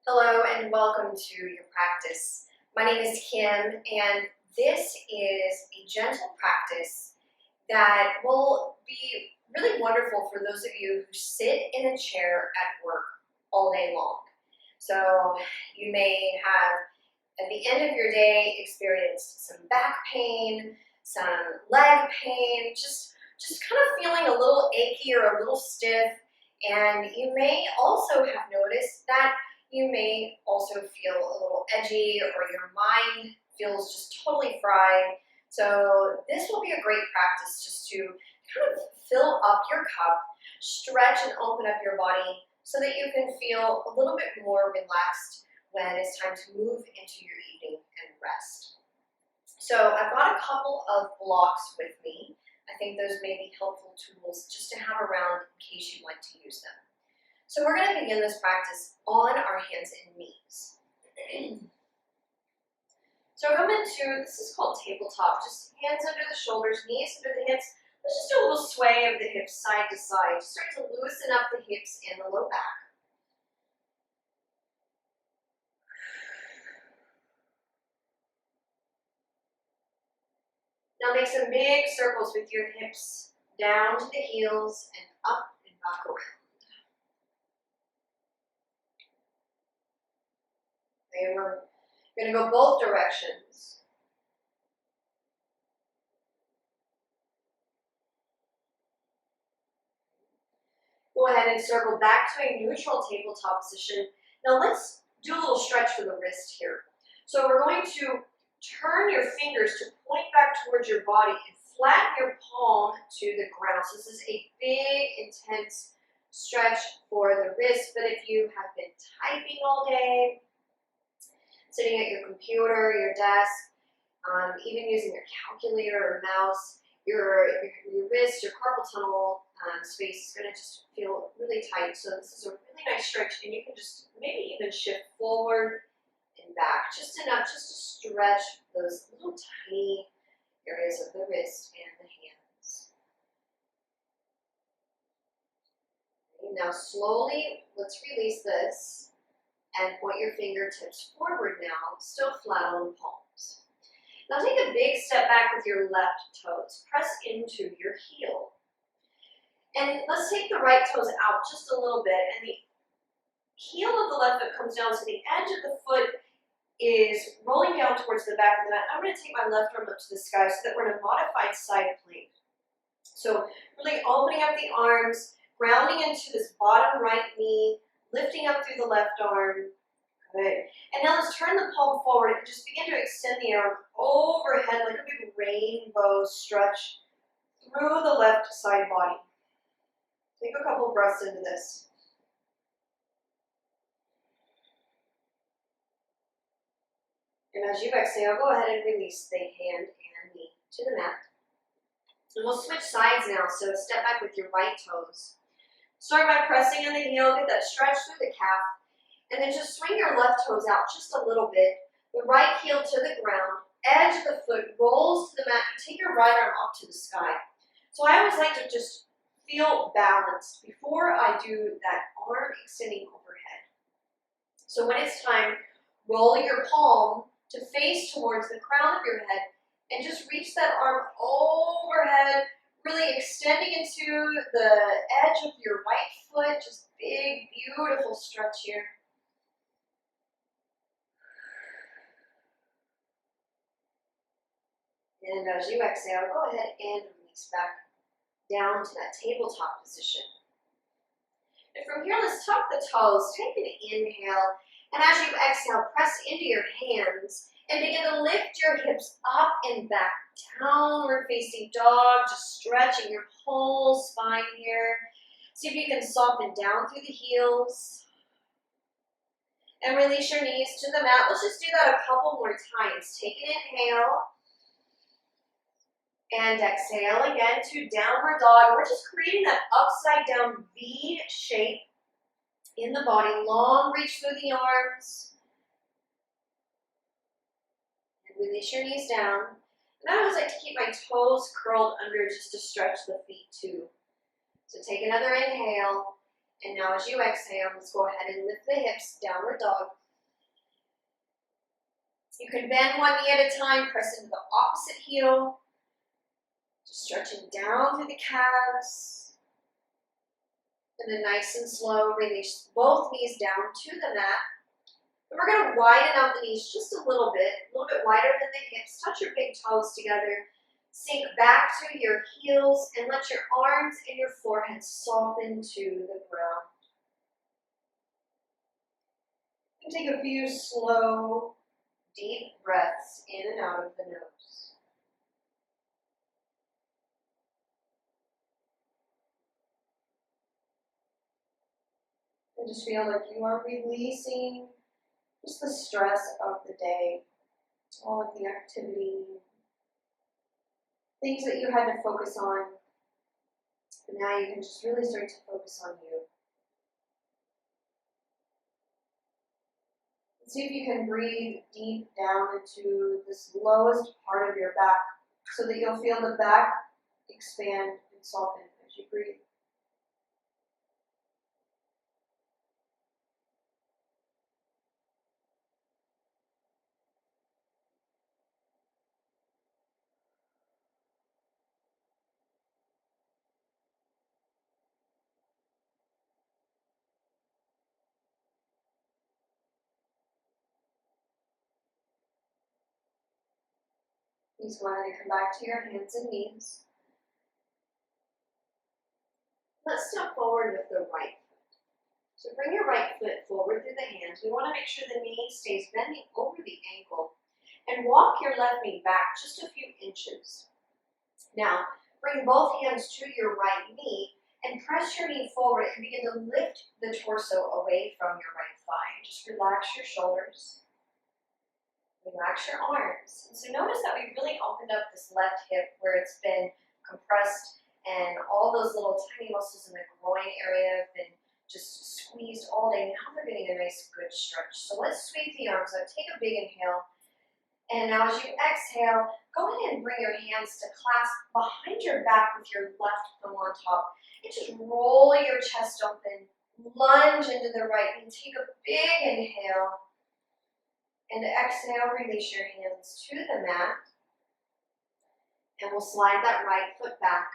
Hello and welcome to your practice. My name is Kim and this is a gentle practice that will be really wonderful for those of you who sit in a chair at work all day long. So you may have at the end of your day experienced some back pain, some leg pain, just kind of feeling a little achy or a little stiff, and you may also have noticed that you may also feel a little edgy or your mind feels just totally fried. So this will be a great practice just to kind of fill up your cup, stretch and open up your body so that you can feel a little bit more relaxed when it's time to move into your evening and rest. So I've got a couple of blocks with me. I think those may be helpful tools just to have around in case you'd like to use them. So we're going to begin this practice on our hands and knees. So come into, this is called tabletop, just hands under the shoulders, knees under the hips. Let's just do a little sway of the hips side to side. Just start to loosen up the hips and the low back. Now make some big circles with your hips down to the heels and up and back around. Okay, we're going to go both directions. Go ahead and circle back to a neutral tabletop position. Now let's do a little stretch for the wrist here. So we're going to turn your fingers to point back towards your body and flatten your palm to the ground. So this is a big, intense stretch for the wrist, but if you have been typing all day, sitting at your computer, your desk, even using your calculator or mouse, your wrist, your carpal tunnel space is going to just feel really tight. So this is a really nice stretch, and you can just maybe even shift forward and back, just enough just to stretch those little tiny areas of the wrist and the hands. Okay, now slowly, let's release this and point your fingertips forward now, still flat on the palms. Now take a big step back with your left toes. Press into your heel. And let's take the right toes out just a little bit, and the heel of the left foot comes down, so the edge of the foot is rolling down towards the back of the mat. I'm going to take my left arm up to the sky so that we're in a modified side plank. So really opening up the arms, grounding into this bottom right knee, lifting up through the left arm. Good. And now let's turn the palm forward and just begin to extend the arm overhead like a big rainbow stretch through the left side body. Take a couple breaths into this. And as you exhale, go ahead and release the hand and knee to the mat. And we'll switch sides now, so step back with your right toes. Start by pressing in the heel, get that stretch through the calf, and then just swing your left toes out just a little bit. The right heel to the ground, edge of the foot rolls to the mat, and take your right arm up to the sky. So I always like to just feel balanced before I do that arm extending overhead. So when it's time, roll your palm to face towards the crown of your head and just reach that arm overhead, really extending into the edge of your right foot. Just big, beautiful stretch here. And as you exhale, go ahead and release back down to that tabletop position. And from here, let's tuck the toes, take an inhale, and as you exhale, press into your hands and begin to lift your hips up and back, downward facing dog, just stretching your whole spine here. See if you can soften down through the heels. And release your knees to the mat. Let's just do that a couple more times. Take an inhale. And exhale again to downward dog. We're just creating that upside down V shape in the body. Long reach through the arms. And release your knees down. And I always like to keep my toes curled under just to stretch the feet too. So take another inhale And now as you exhale, let's go ahead and lift the hips, downward dog. You can bend one knee at a time, press into the opposite heel. Just stretching down through the calves. And then nice and slow, release both knees down to the mat. And we're going to widen out the knees just a little bit wider than the hips. Touch your big toes together. Sink back to your heels and let your arms and your forehead soften to the ground. And take a few slow, deep breaths in and out of the nose. And just feel like you are releasing just the stress of the day, all of the activity, things that you had to focus on. But now you can just really start to focus on you. And see if you can breathe deep down into this lowest part of your back so that you'll feel the back expand and soften as you breathe. Please go ahead and come back to your hands and knees. Let's step forward with the right foot. So bring your right foot forward through the hands. We want to make sure the knee stays bending over the ankle. And walk your left knee back just a few inches. Now, bring both hands to your right knee and press your knee forward and begin to lift the torso away from your right thigh. Just relax your shoulders. Relax your arms. And so notice that we've really opened up this left hip where it's been compressed and all those little tiny muscles in the groin area have been just squeezed all day. Now they're getting a nice good stretch. So let's sweep the arms out. Take a big inhale. And now as you exhale, go ahead and bring your hands to clasp behind your back with your left thumb on top. And just roll your chest open. Lunge into the right knee. Take a big inhale. And exhale, release your hands to the mat. And we'll slide that right foot back.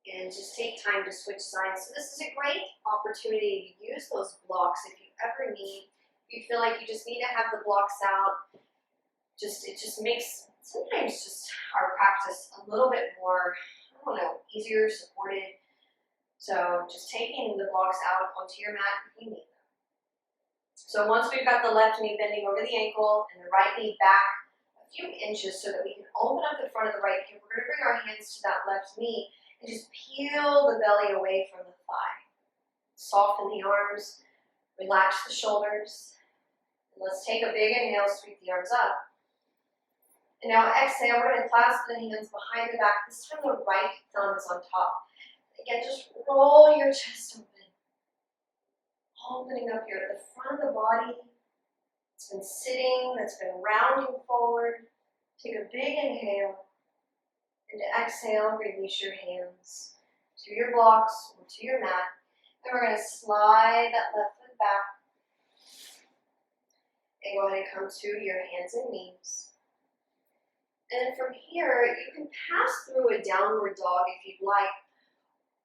And just take time to switch sides. So this is a great opportunity to use those blocks if you ever need. If you feel like you just need to have the blocks out, it just makes sometimes just our practice a little bit more, easier, supported. So just taking the blocks out onto your mat if you need them. So once we've got the left knee bending over the ankle and the right knee back a few inches so that we can open up the front of the right hip, we're going to bring our hands to that left knee and just peel the belly away from the thigh. Soften the arms, relax the shoulders. And let's take a big inhale, sweep the arms up. And now exhale, we're going to clasp the hands behind the back. This time the right thumb is on top. Again, just roll your chest open. Opening up here at the front of the body. It's been sitting, that's been rounding forward. Take a big inhale. And to exhale, release your hands to your blocks or to your mat. And we're going to slide that left foot back. And go ahead and come to your hands and knees. And from here, you can pass through a downward dog if you'd like.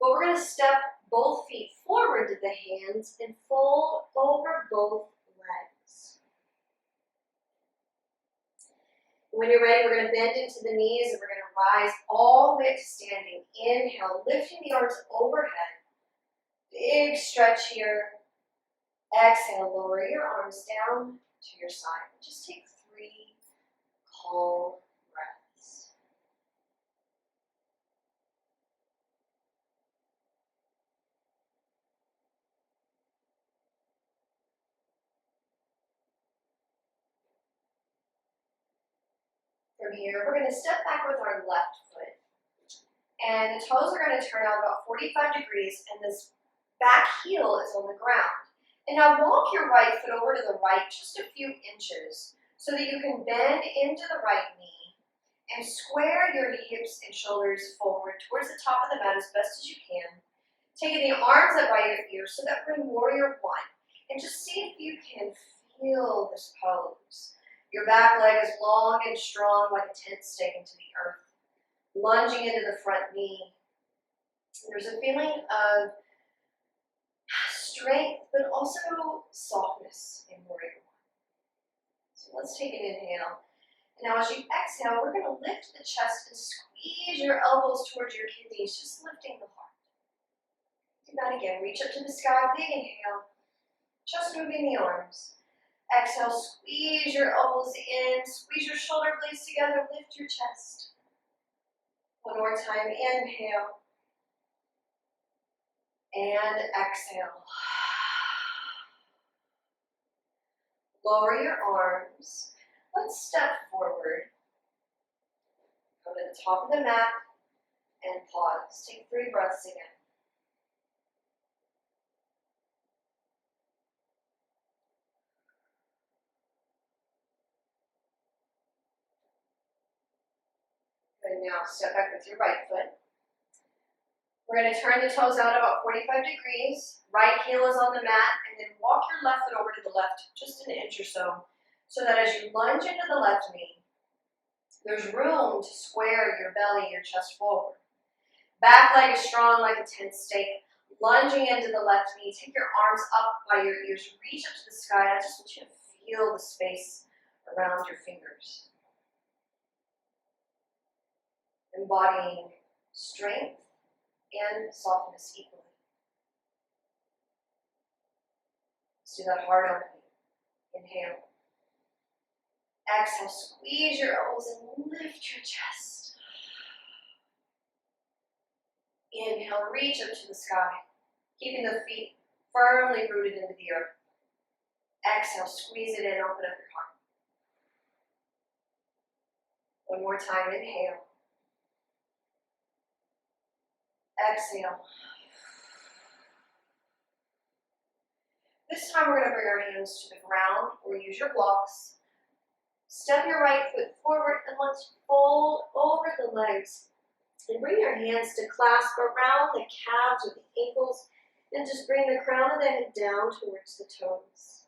But we're going to step both feet forward to the hands and fold over both legs. When you're ready, we're going to bend into the knees and we're going to rise all the way to standing. Inhale, lifting the arms overhead. Big stretch here. Exhale, lower your arms down to your side. Just take 3 calm breaths. From here, we're going to step back with our left foot. And the toes are going to turn out about 45 degrees, and this back heel is on the ground. And now walk your right foot over to the right just a few inches so that you can bend into the right knee and square your hips and shoulders forward towards the top of the mat as best as you can. Taking the arms up by your ears so that we're in warrior one. And just see if you can feel this pose. Your back leg is long and strong like a tent stake into the earth. Lunging into the front knee. There's a feeling of strength, but also softness in warrior one. So let's take an inhale. Now as you exhale, we're going to lift the chest and squeeze your elbows towards your kidneys, just lifting the heart. Do that again. Reach up to the sky, big inhale. Just moving the arms. Exhale, squeeze your elbows in, squeeze your shoulder blades together, lift your chest. One more time, inhale. And exhale. Lower your arms. Let's step forward. Go to the top of the mat and pause. Take 3 breaths again. Good, now step back with your right foot. We're going to turn the toes out about 45 degrees. Right heel is on the mat, and then walk your left foot over to the left just an inch or so that as you lunge into the left knee, there's room to square your belly, your chest forward. Back leg is strong like a tent stake. Lunging into the left knee, take your arms up by your ears, reach up to the sky. I just want you to feel the space around your fingers. Embodying strength and softness equally. Let's do that heart opening. Inhale. Exhale, squeeze your elbows and lift your chest. Inhale, reach up to the sky, keeping the feet firmly rooted into the earth. Exhale, squeeze it in, open up your heart. One more time, inhale. Exhale. This time we're going to bring our hands to the ground or use your blocks. Step your right foot forward and let's fold over the legs. And bring your hands to clasp around the calves or the ankles and just bring the crown of the head down towards the toes.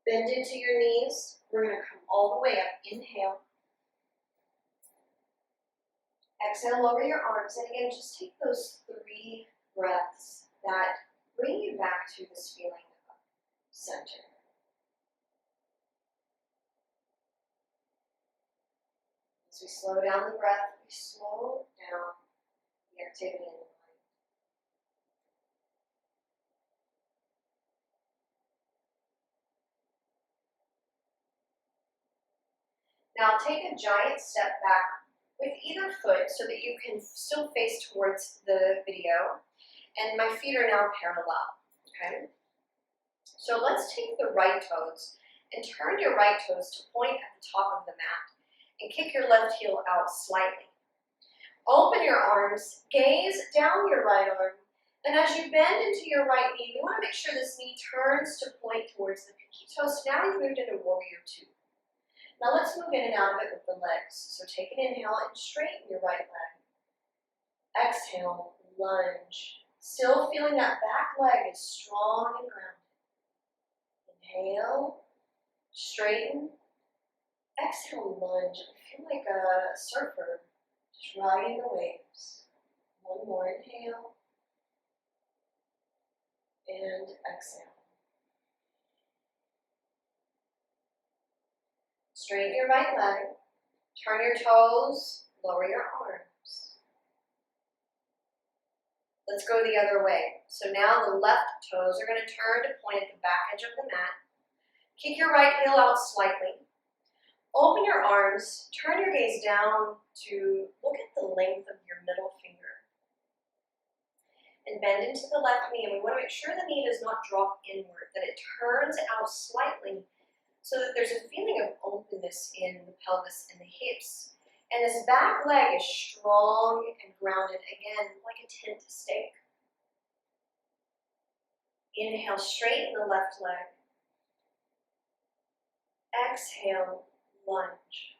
Bend into your knees. We're going to come all the way up. Inhale. Exhale, lower your arms. And again, just take those 3 breaths that bring you back to this feeling of center. As we slow down the breath, we slow down the activity in the mind. Now take a giant step back with either foot so that you can still face towards the video. And my feet are now parallel, okay? So let's take the right toes and turn your right toes to point at the top of the mat and kick your left heel out slightly. Open your arms, gaze down your right arm, and as you bend into your right knee, you want to make sure this knee turns to point towards the pinky toe. So now you've moved into warrior 2. Now let's move in and out of it with the legs. So take an inhale and straighten your right leg. Exhale, lunge. Still feeling that back leg is strong and grounded. Inhale, straighten. Exhale, lunge. Feel like a surfer, just riding the waves. One more inhale. And exhale. Straighten your right leg. Turn your toes, lower your arms. Let's go the other way. So now the left toes are going to turn to point at the back edge of the mat. Kick your right heel out slightly. Open your arms, turn your gaze down to look at the length of your middle finger. And bend into the left knee, and we want to make sure the knee does not drop inward, that it turns out slightly so that there's a feeling of openness in the pelvis and the hips. And this back leg is strong and grounded, again, like a tent stake. Inhale, straighten the left leg. Exhale, lunge.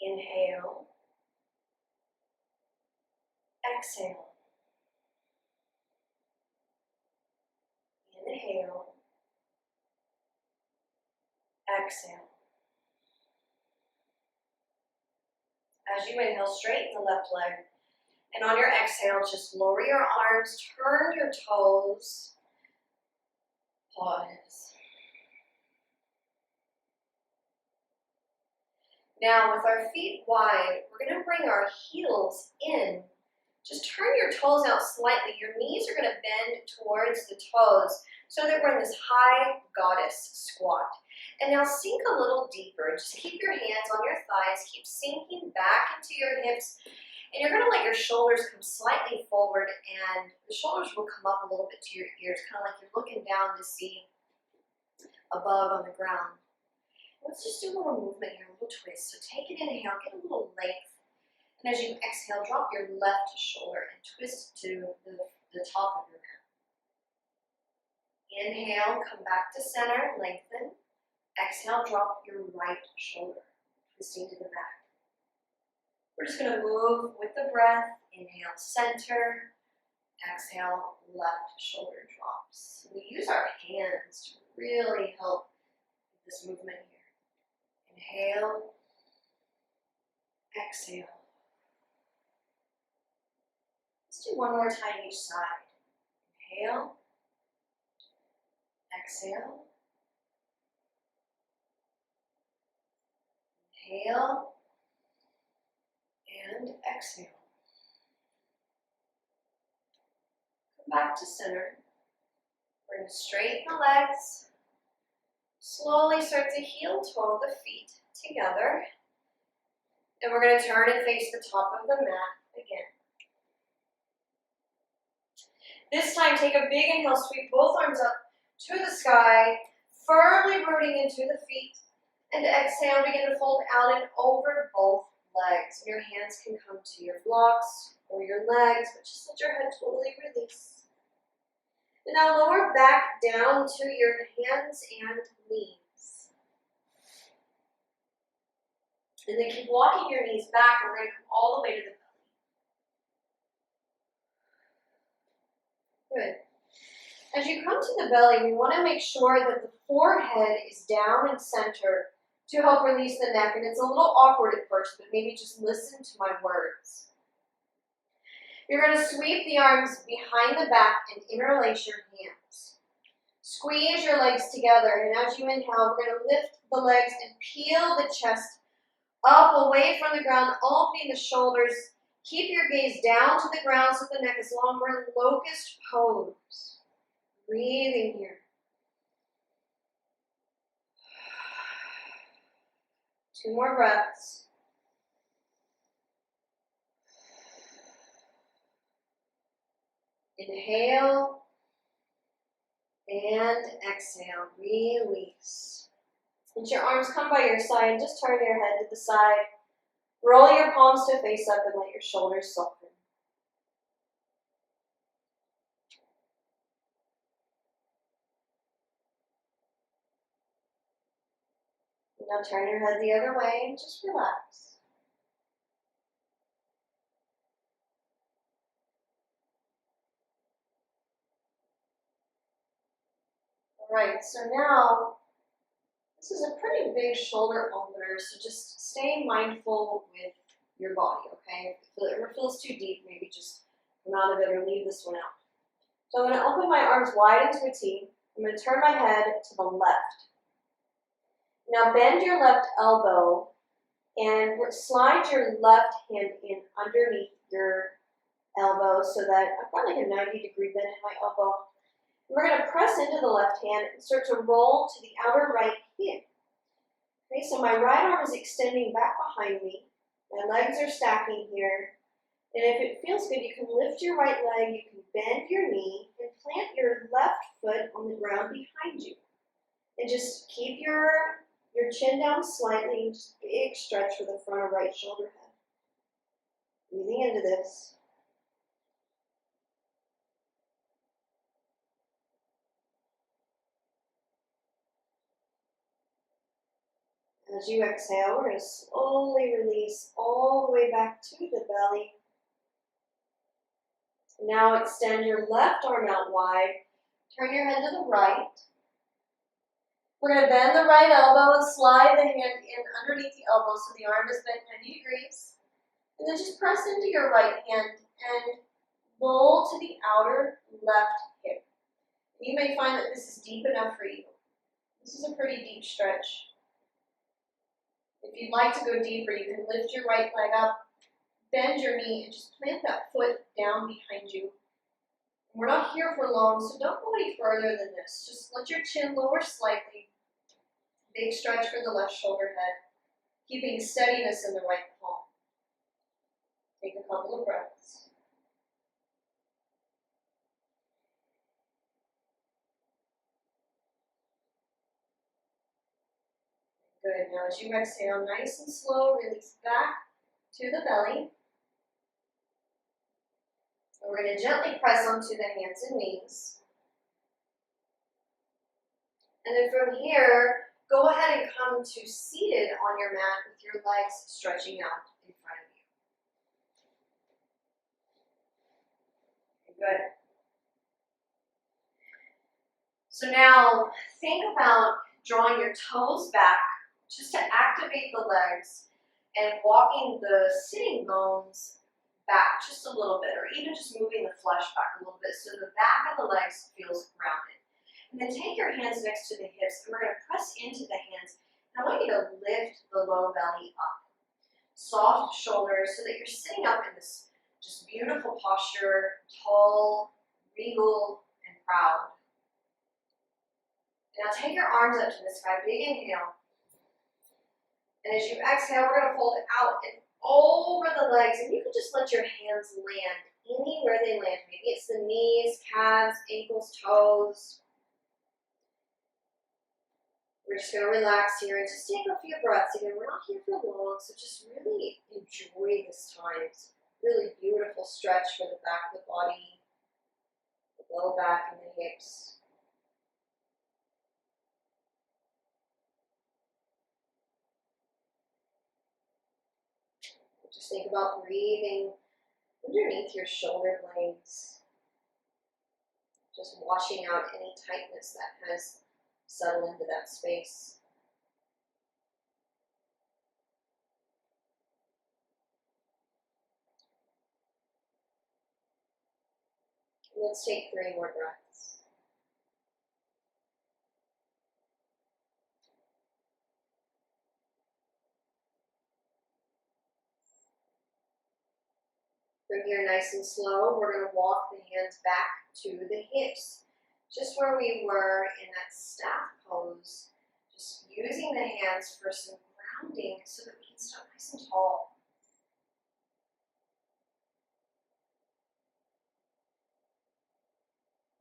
Inhale. Exhale. Inhale. Exhale. As you inhale, straighten the left leg. And on your exhale, just lower your arms, turn your toes. Pause. Now, with our feet wide, we're going to bring our heels in. Just turn your toes out slightly. Your knees are going to bend towards the toes so that we're in this high goddess squat. And now sink a little deeper. Just keep your hands on your thighs. Keep sinking back into your hips. And you're going to let your shoulders come slightly forward, and the shoulders will come up a little bit to your ears, kind of like you're looking down to see a bug on the ground. Let's just do a little movement here, a little twist. So take an inhale, get a little length. And as you exhale, drop your left shoulder and twist to the top of your mat. Inhale, come back to center, lengthen. Exhale, drop your right shoulder, twisting to the back. We're just going to move with the breath. Inhale, center. Exhale, left shoulder drops. We use our hands to really help with this movement here. Inhale. Exhale. Let's do one more time each side. Inhale. Exhale. Inhale. And exhale. Come back to center. We're going to straighten the legs. Slowly start to heel toe the feet together. And we're going to turn and face the top of the mat again. This time, take a big inhale, sweep both arms up to the sky, firmly rooting into the feet. And exhale, begin to fold out and over both legs. Your hands can come to your blocks or your legs, but just let your head totally release. And now lower back down to your hands and knees. And then keep walking your knees back, and we're going to come all the way to the belly. Good. As you come to the belly, we want to make sure that the forehead is down and center to help release the neck. And it's a little awkward at first, but maybe just listen to my words. You're going to sweep the arms behind the back and interlace your hands. Squeeze your legs together, and as you inhale, we're going to lift the legs and peel the chest up away from the ground, opening the shoulders. Keep your gaze down to the ground so the neck is long. We're in locust pose. Breathing here. Two more breaths. Inhale and exhale. Release. Let your arms come by your side. Just turn your head to the side. Roll your palms to face up and let your shoulders soften. Now turn your head the other way and just relax. All right, so now this is a pretty big shoulder opener, so just stay mindful with your body, okay? If it ever feels too deep, maybe just come out of it or leave this one out. So I'm going to open my arms wide into a T. I'm going to turn my head to the left. Now bend your left elbow and slide your left hand in underneath your elbow so that I've got like a 90-degree bend in my elbow. We're going to press into the left hand and start to roll to the outer right hip. Okay, so my right arm is extending back behind me. My legs are stacking here. And if it feels good, you can lift your right leg, you can bend your knee, and plant your left foot on the ground behind you. And just keep your chin down slightly, and just big stretch for the front of right shoulder head. Breathing into this. As you exhale, we're going to slowly release all the way back to the belly. Now extend your left arm out wide. Turn your head to the right. We're going to bend the right elbow and slide the hand in underneath the elbow so the arm is bent 90 degrees. And then just press into your right hand and roll to the outer left hip. You may find that this is deep enough for you. This is a pretty deep stretch. If you'd like to go deeper, you can lift your right leg up, bend your knee, and just plant that foot down behind you. We're not here for long, so don't go any further than this. Just let your chin lower slightly. Big stretch for the left shoulder head, keeping steadiness in the right palm. Take a couple of breaths. Good. Now as you exhale, nice and slow, release back to the belly. And we're going to gently press onto the hands and knees. And then from here, go ahead and come to seated on your mat with your legs stretching out in front of you. Good. So now think about drawing your toes back just to activate the legs and walking the sitting bones back just a little bit, or even just moving the flesh back a little bit so the back of the legs feels grounded. And then take your hands next to the hips, and we're going to press into the hands. And I want you to lift the low belly up. Soft shoulders so that you're sitting up in this just beautiful posture, tall, regal, and proud. Now take your arms up to the sky, big inhale. And as you exhale, we're going to fold it out and over the legs. And you can just let your hands land anywhere they land. Maybe it's the knees, calves, ankles, toes. We're just going to relax here and just take a few breaths. Again, we're not here for long, so just really enjoy this time. It's a really beautiful stretch for the back of the body, the low back and the hips. Just think about breathing underneath your shoulder blades. Just washing out any tightness that has settled into that space. Let's take 3 more breaths. From here, nice and slow, we're going to walk the hands back to the hips, just where we were in that staff pose. Just using the hands for some grounding so that we can stay nice and tall.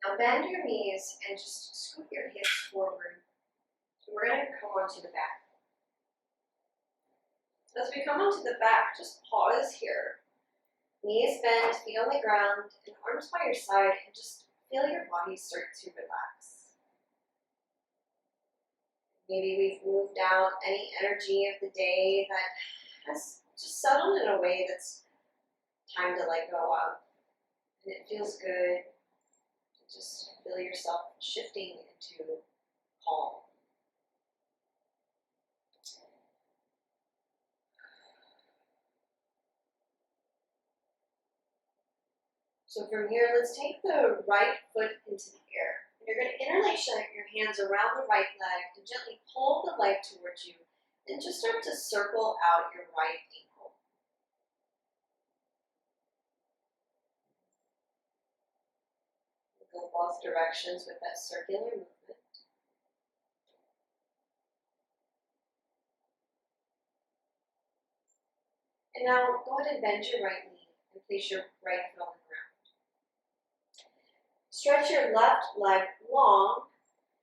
Now bend your knees and just scoot your hips forward. So we're going to come onto the back. As we come onto the back, just pause here. Knees bent, feet on the ground, and arms by your side, and just feel your body start to relax. Maybe we've moved out any energy of the day that has just settled in a way that's time to let go of. And it feels good to just feel yourself shifting into calm. So from here, let's take the right foot into the air. You're going to interlace your hands around the right leg and gently pull the leg towards you and just start to circle out your right ankle. Go both directions with that circular movement. And now go ahead and bend your right knee and place your right foot on the ground. Stretch your left leg long,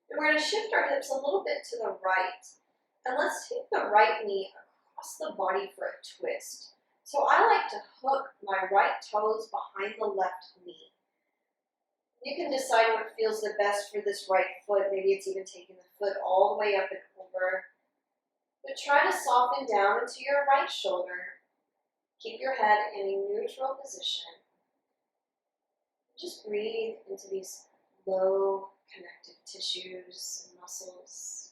and we're going to shift our hips a little bit to the right. And let's take the right knee across the body for a twist. So I like to hook my right toes behind the left knee. You can decide what feels the best for this right foot. Maybe it's even taking the foot all the way up and over. But try to soften down into your right shoulder. Keep your head in a neutral position. Just breathe into these low connective tissues and muscles.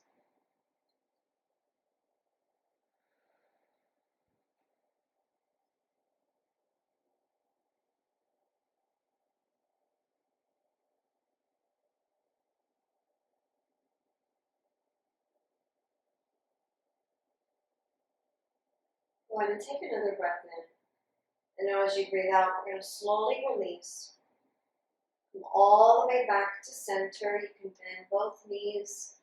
Go ahead and take another breath in. And now as you breathe out, we're going to slowly release. Come all the way back to center. You can bend both knees,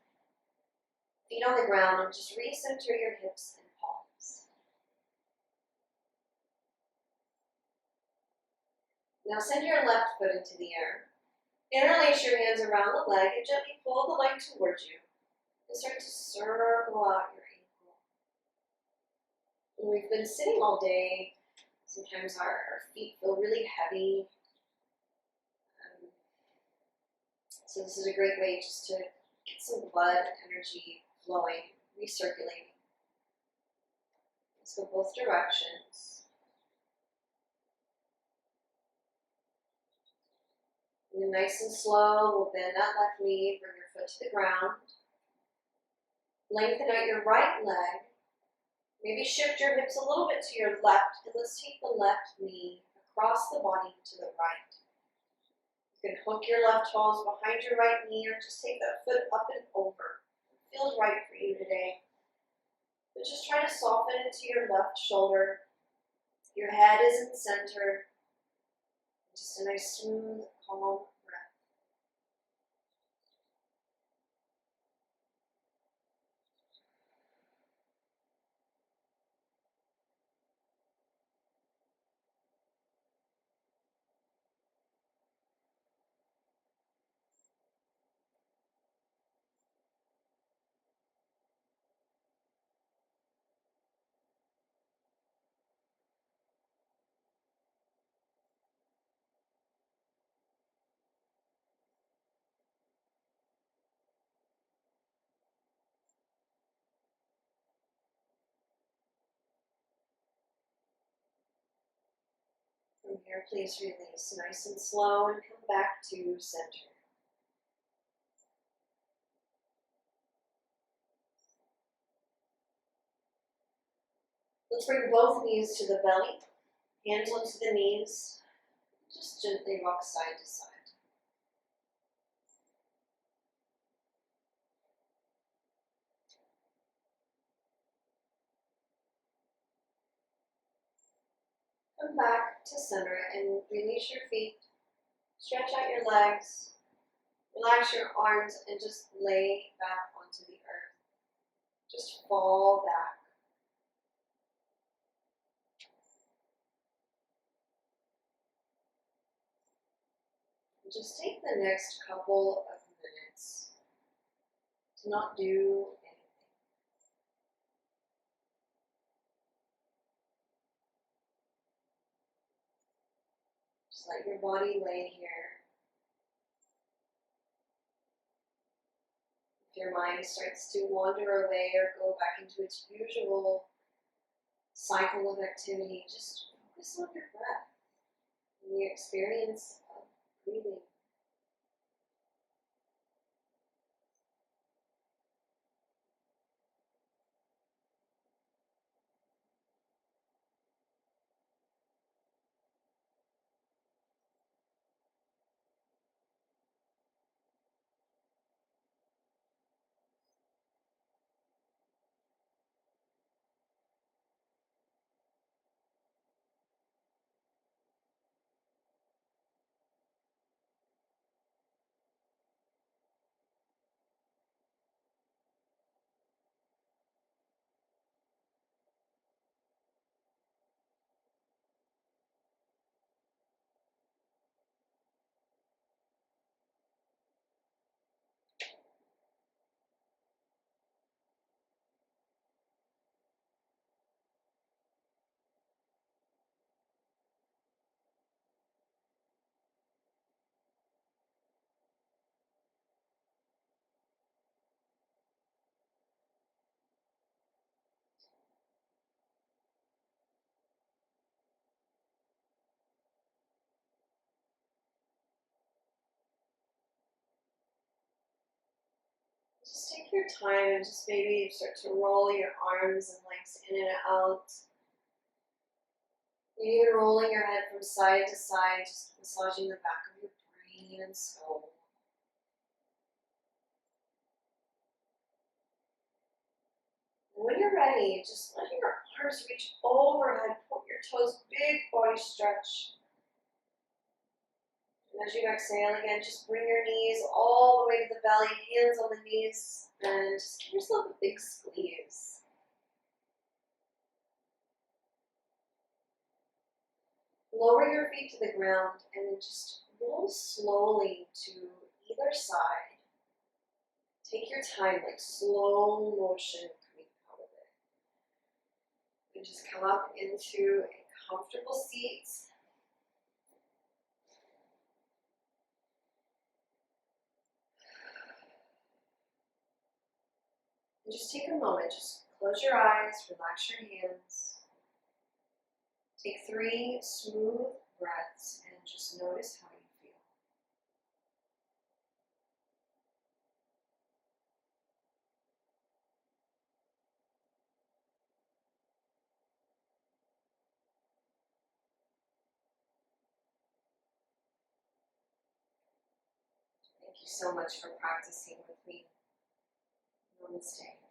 feet on the ground, and just recenter your hips and palms. Now send your left foot into the air. Interlace your hands around the leg and gently pull the leg towards you. And start to circle out your ankle. When we've been sitting all day, sometimes our feet feel really heavy. So this is a great way just to get some blood energy flowing, recirculating. Let's go both directions. And then nice and slow, we'll bend that left knee, bring your foot to the ground. Lengthen out your right leg. Maybe shift your hips a little bit to your left, and let's take the left knee across the body to the right. You can hook your left toes behind your right knee, or just take that foot up and over. It feels right for you today. But just try to soften into your left shoulder. Your head is in center. Just a nice, smooth, calm breath. From here, please release nice and slow and come back to center. Let's bring both knees to the belly, hands onto the knees. Just gently rock side to side. Come back to center and release your feet. Stretch out your legs. Relax your arms and just lay back onto the earth. Just fall back. And just take the next couple of minutes to not do anything. Just let your body lay here. If your mind starts to wander away or go back into its usual cycle of activity, just focus on your breath and the experience of breathing. take your time and just maybe start to roll your arms and legs in and out. Maybe even rolling your head from side to side, just massaging the back of your brain and soul. And when you're ready, just let your arms reach overhead, point your toes, big body stretch. And as you exhale again, just bring your knees all the way to the belly, hands on the knees, and just give yourself a big squeeze. Lower your feet to the ground and then just roll slowly to either side. Take your time, like slow motion coming out of it. And just come up into a comfortable seat. And just take a moment, just close your eyes, relax your hands. Take 3 smooth breaths and just notice how you feel. Thank you so much for practicing with me. Namaste.